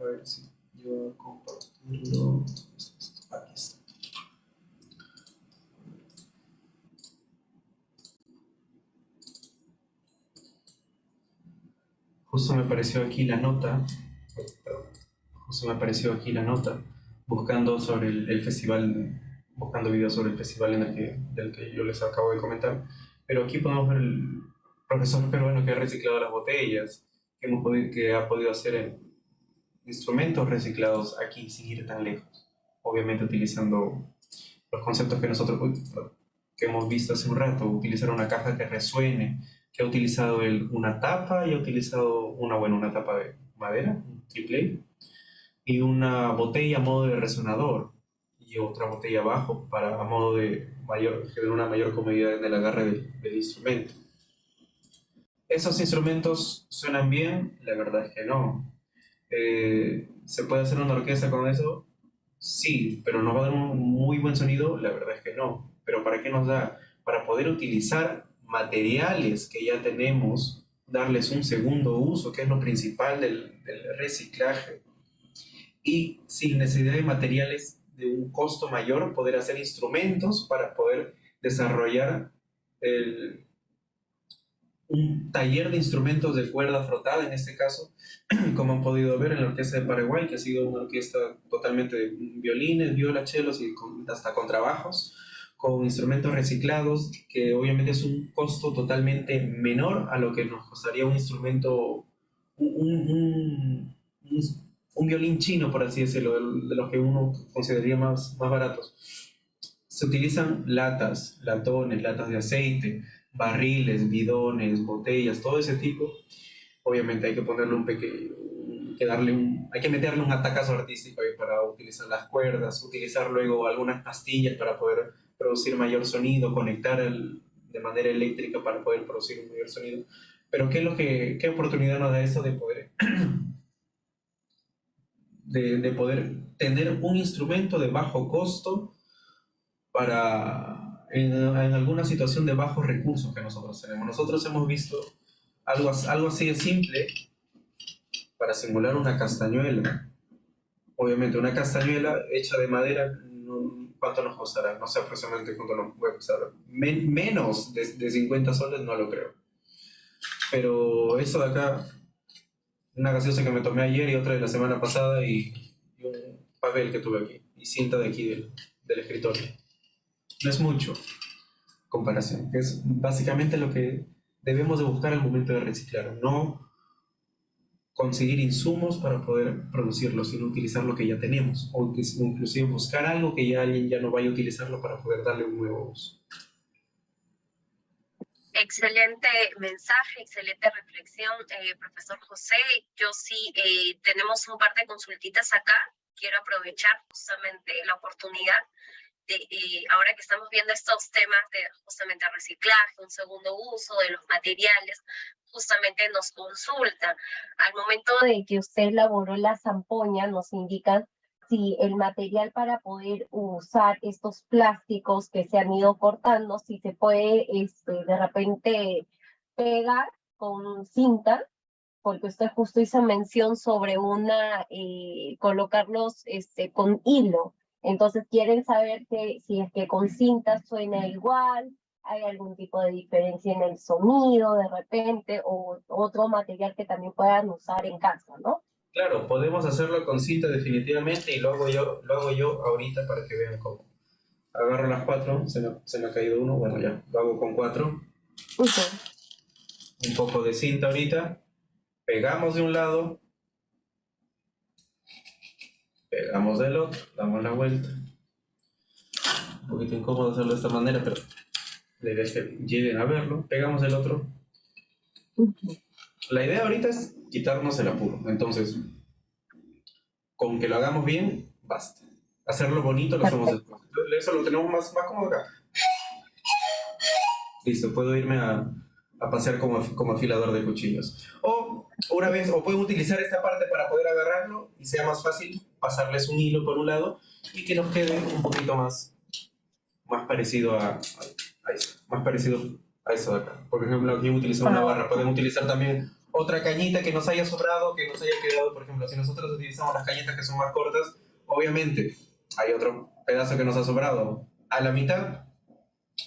A ver si yo compartirlo. Aquí está. Justo me apareció aquí la nota, buscando sobre el festival, buscando videos sobre el festival del que yo les acabo de comentar. Pero aquí podemos ver el profesor peruano que ha reciclado las botellas, que ha podido hacer instrumentos reciclados aquí sin ir tan lejos. Obviamente utilizando los conceptos que hemos visto hace un rato, utilizar una caja que resuene, que ha utilizado una tapa y ha utilizado una tapa de madera, un triple, y una botella a modo de resonador y otra botella abajo a modo de una mayor comodidad en el agarre del instrumento. ¿Esos instrumentos suenan bien? La verdad es que no. ¿Se puede hacer una orquesta con eso? Sí, pero ¿nos va a dar un muy buen sonido? La verdad es que no. ¿Pero para qué nos da? Para poder utilizar materiales que ya tenemos, darles un segundo uso, que es lo principal del reciclaje, y sin necesidad de materiales de un costo mayor, poder hacer instrumentos para poder desarrollar un taller de instrumentos de cuerda frotada, en este caso, como han podido ver en la Orquesta de Paraguay, que ha sido una orquesta totalmente de violines, violas, chelos y hasta contrabajos, con instrumentos reciclados, que obviamente es un costo totalmente menor a lo que nos costaría un instrumento, un violín chino, por así decirlo, de los que uno consideraría más baratos. Se utilizan latas, latones, latas de aceite, barriles, bidones, botellas, todo ese tipo. Obviamente hay que ponerle hay que meterle un atacazo artístico ahí para utilizar las cuerdas, utilizar luego algunas pastillas para poder producir mayor sonido, conectar de manera eléctrica para poder producir un mayor sonido. Pero ¿qué oportunidad nos da eso de poder de poder tener un instrumento de bajo costo en alguna situación de bajos recursos que nosotros tenemos? Nosotros hemos visto algo así de simple para simular una castañuela. Obviamente una castañuela hecha de madera, ¿cuánto nos costará? No sé aproximadamente cuánto nos puede costar. Menos de 50 soles no lo creo. Pero eso de acá, una gaseosa que me tomé ayer y otra de la semana pasada, y un papel que tuve aquí, y cinta de aquí del escritorio. No es mucho. comparación, que es básicamente lo que debemos de buscar al momento de reciclar, no conseguir insumos para poder producirlo, sino utilizar lo que ya tenemos, o inclusive buscar algo que ya alguien ya no vaya a utilizarlo para poder darle un nuevo uso. Excelente mensaje, excelente reflexión, profesor José. Yo sí, tenemos un par de consultitas acá. Quiero aprovechar justamente la oportunidad de, ahora que estamos viendo estos temas de justamente reciclaje, un segundo uso de los materiales, justamente nos consulta. Al momento De que usted elaboró la zampoña, nos indican si el material para poder usar estos plásticos que se han ido cortando, si se puede de repente pegar con cinta, porque usted justo hizo mención sobre colocarlos con hilo. Entonces quieren saber si es que con cinta suena igual, hay algún tipo de diferencia en el sonido de repente, o otro material que también puedan usar en casa, ¿no? Claro, podemos hacerlo con cinta definitivamente y lo hago yo ahorita para que vean cómo. Agarro las 4, se me ha caído uno, bueno ya, lo hago con 4. Un poco de cinta ahorita, pegamos de un lado, pegamos del otro, damos la vuelta. Un poquito incómodo hacerlo de esta manera, pero la idea es que lleguen a verlo, pegamos del otro. La idea ahorita es quitarnos el apuro, entonces, con que lo hagamos bien, basta. Hacerlo bonito lo hacemos después. Eso lo tenemos más cómodo acá. Listo, puedo irme a pasear como afilador de cuchillos. O pueden utilizar esta parte para poder agarrarlo y sea más fácil pasarles un hilo por un lado y que nos quede un poquito más parecido a eso, más parecido a eso de acá. Por ejemplo, aquí utilizo una barra, pueden utilizar también otra cañita que nos haya sobrado, que nos haya quedado. Por ejemplo, si nosotros utilizamos las cañitas que son más cortas, obviamente hay otro pedazo que nos ha sobrado a la mitad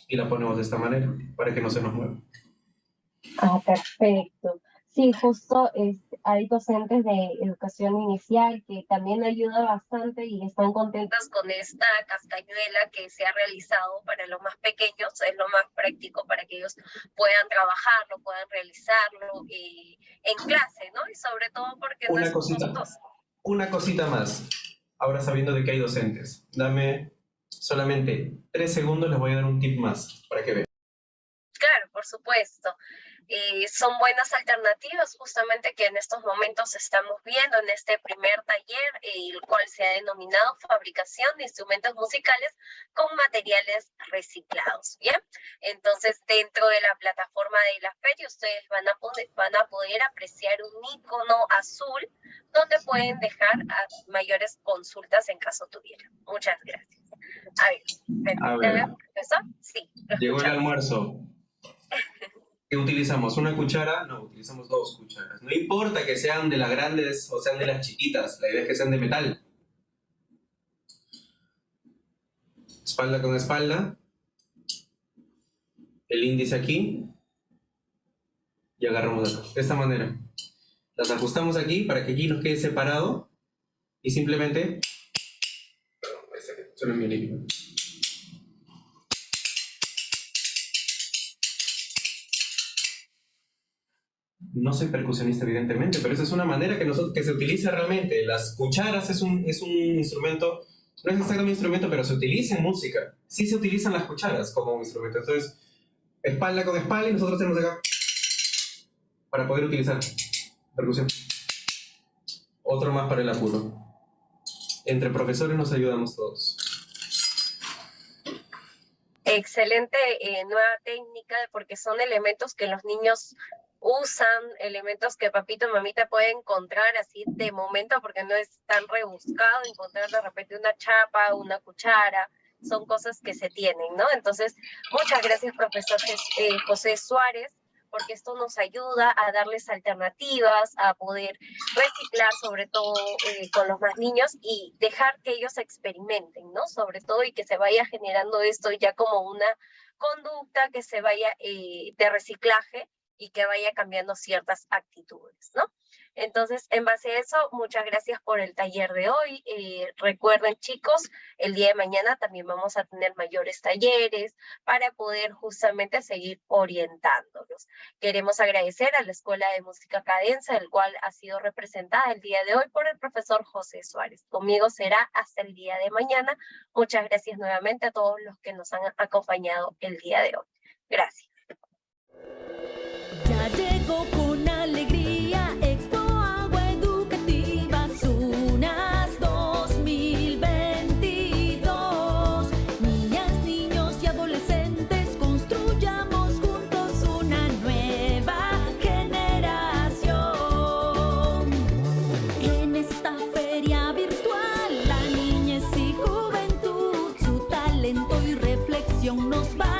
y la ponemos de esta manera para que no se nos mueva. Perfecto. Sí, justo hay docentes de educación inicial que también ayuda bastante y están contentos con esta cascañuela que se ha realizado para los más pequeños. Es lo más práctico para que ellos puedan trabajarlo, puedan realizarlo en clase, ¿no? Y sobre todo porque no es costoso. Una cosita más, ahora sabiendo de que hay docentes, dame solamente 3 segundos, les voy a dar un tip más para que vean. Claro, por supuesto. Son buenas alternativas justamente que en estos momentos estamos viendo en este primer taller, el cual se ha denominado fabricación de instrumentos musicales con materiales reciclados, ¿bien? Entonces, dentro de la plataforma de la feria, ustedes van a poder apreciar un icono azul donde pueden dejar mayores consultas en caso tuvieran. Muchas gracias. A ver, ¿profesor? Sí. Llegó el almuerzo. ¿Qué utilizamos? ¿Una cuchara? No, utilizamos 2 cucharas. No importa que sean de las grandes o sean de las chiquitas, la idea es que sean de metal. Espalda con espalda. El índice aquí. Y agarramos acá, de esta manera. Las ajustamos aquí para que aquí nos quede separado. Y simplemente... Perdón, suena mi líquido. No soy percusionista, evidentemente, pero esa es una manera que se utiliza realmente. Las cucharas es un instrumento, no es exactamente un instrumento, pero se utiliza en música. Sí se utilizan las cucharas como un instrumento. Entonces, espalda con espalda y nosotros tenemos acá para poder utilizar percusión. Otro más para el apuro. Entre profesores nos ayudamos todos. Excelente nueva técnica, porque son elementos que los niños usan, elementos que papito y mamita pueden encontrar así de momento, porque no es tan rebuscado encontrar de repente una chapa, una cuchara, son cosas que se tienen, ¿no? Entonces, muchas gracias, profesor José Suárez, porque esto nos ayuda a darles alternativas, a poder reciclar, sobre todo con los más niños, y dejar que ellos experimenten, ¿no? Sobre todo, y que se vaya generando esto ya como una conducta que se vaya de reciclaje, y que vaya cambiando ciertas actitudes, ¿no? Entonces, en base a eso, muchas gracias por el taller de hoy. Recuerden, chicos, el día de mañana también vamos a tener mayores talleres para poder justamente seguir orientándolos. Queremos agradecer a la Escuela de Música Cadenza, el cual ha sido representada el día de hoy por el profesor José Suárez. Conmigo será hasta el día de mañana. Muchas gracias nuevamente a todos los que nos han acompañado el día de hoy. Gracias. Ya llegó con alegría Expo Agua Educativa SUNAS 2022. Niñas, niños y adolescentes, construyamos juntos una nueva generación. En esta feria virtual, la niñez y juventud, su talento y reflexión nos va